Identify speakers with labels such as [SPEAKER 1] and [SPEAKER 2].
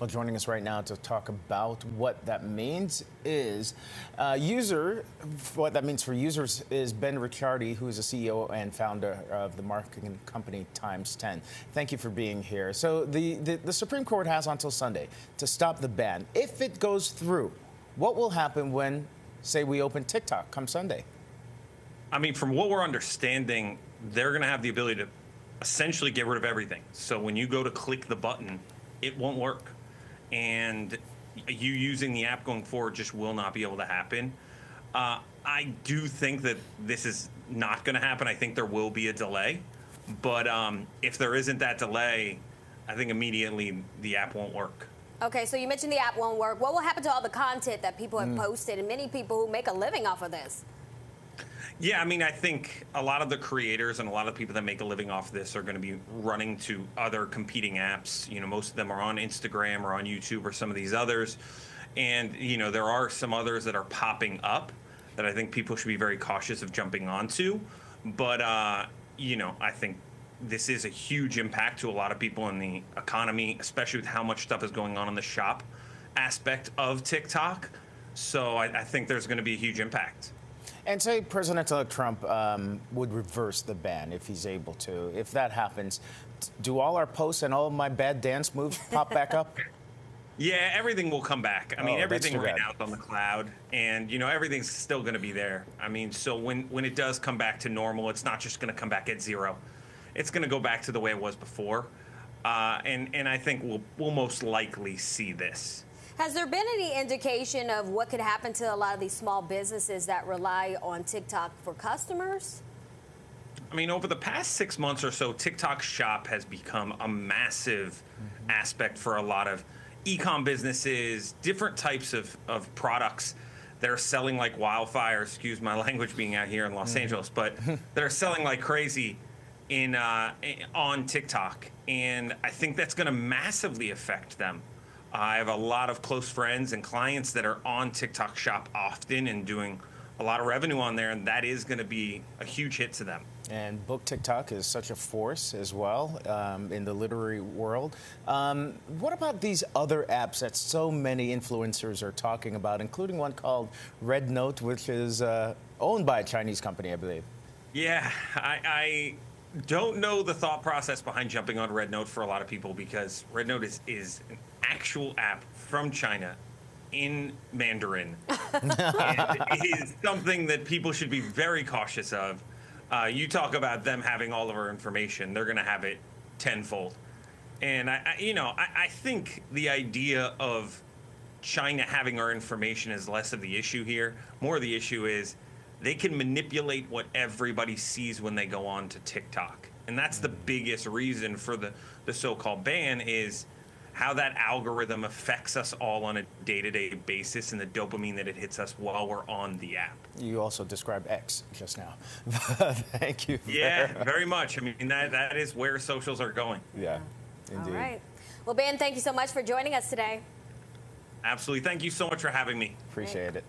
[SPEAKER 1] Well, joining us right now to talk about what that means is what that means for users is Ben Ricciardi, who is the CEO and founder of the marketing company Times 10. Thank you for being here. So the Supreme Court has until Sunday to stop the ban. If it goes through, what will happen when, say, we open TikTok come Sunday?
[SPEAKER 2] I mean, from what we're understanding, they're going to have the ability to essentially get rid of everything. So when you go to click the button, it won't work. And you using the app going forward just will not be able to happen. I do think that this is not going to happen. I think there will be a delay. But if there isn't that delay, I think immediately the app won't work.
[SPEAKER 3] Okay, so you mentioned the app won't work. What will happen to all the content that people have posted and many people who make a living off of this?
[SPEAKER 2] Yeah, I mean, I think a lot of the creators and a lot of people that make a living off this are going to be running to other competing apps. You know, most of them are on Instagram or on YouTube or some of these others. And, you know, there are some others that are popping up that I think people should be very cautious of jumping onto. But, you know, I think this is a huge impact to a lot of people in the economy, especially with how much stuff is going on in the shop aspect of TikTok. So I think there's going to be a huge impact.
[SPEAKER 1] And say President-elect Trump would reverse the ban if he's able to. If that happens, do all our posts and all of my bad dance moves pop back up?
[SPEAKER 2] Yeah, everything will come back. I mean, everything right now is on the cloud, and, you know, everything's still going to be there. I mean, so when it does come back to normal, it's not just going to come back at zero. It's going to go back to the way it was before. And I think we'll most likely see this.
[SPEAKER 3] Has there been any indication of what could happen to a lot of these small businesses that rely on TikTok for customers?
[SPEAKER 2] I mean, over the past 6 months or so, TikTok Shop has become a massive aspect for a lot of e-com businesses, different types of products that are selling like wildfire, excuse my language being out here in Los Angeles, but that are selling like crazy on TikTok. And I think that's going to massively affect them. I have a lot of close friends and clients that are on TikTok Shop often and doing a lot of revenue on there, and that is going to be a huge hit to them.
[SPEAKER 1] And book TikTok is such a force as well in the literary world. What about these other apps that so many influencers are talking about, including one called Red Note, which is owned by a Chinese company, I believe?
[SPEAKER 2] Yeah, I don't know the thought process behind jumping on Red Note for a lot of people, because Red Note is an actual app from China in Mandarin. And it is something that people should be very cautious of. You talk about them having all of our information, they're going to have it tenfold. And I think the idea of China having our information is less of the issue here. More of the issue is they can manipulate what everybody sees when they go on to TikTok. And that's the biggest reason for the so-called ban, is how that algorithm affects us all on a day-to-day basis and the dopamine that it hits us while we're on the app.
[SPEAKER 1] You also described X just now. Thank you.
[SPEAKER 2] Yeah, very much. I mean, that is where socials are going.
[SPEAKER 1] Yeah, indeed.
[SPEAKER 3] All right. Well, Ben, thank you so much for joining us today.
[SPEAKER 2] Absolutely. Thank you so much for having me.
[SPEAKER 1] Appreciate it.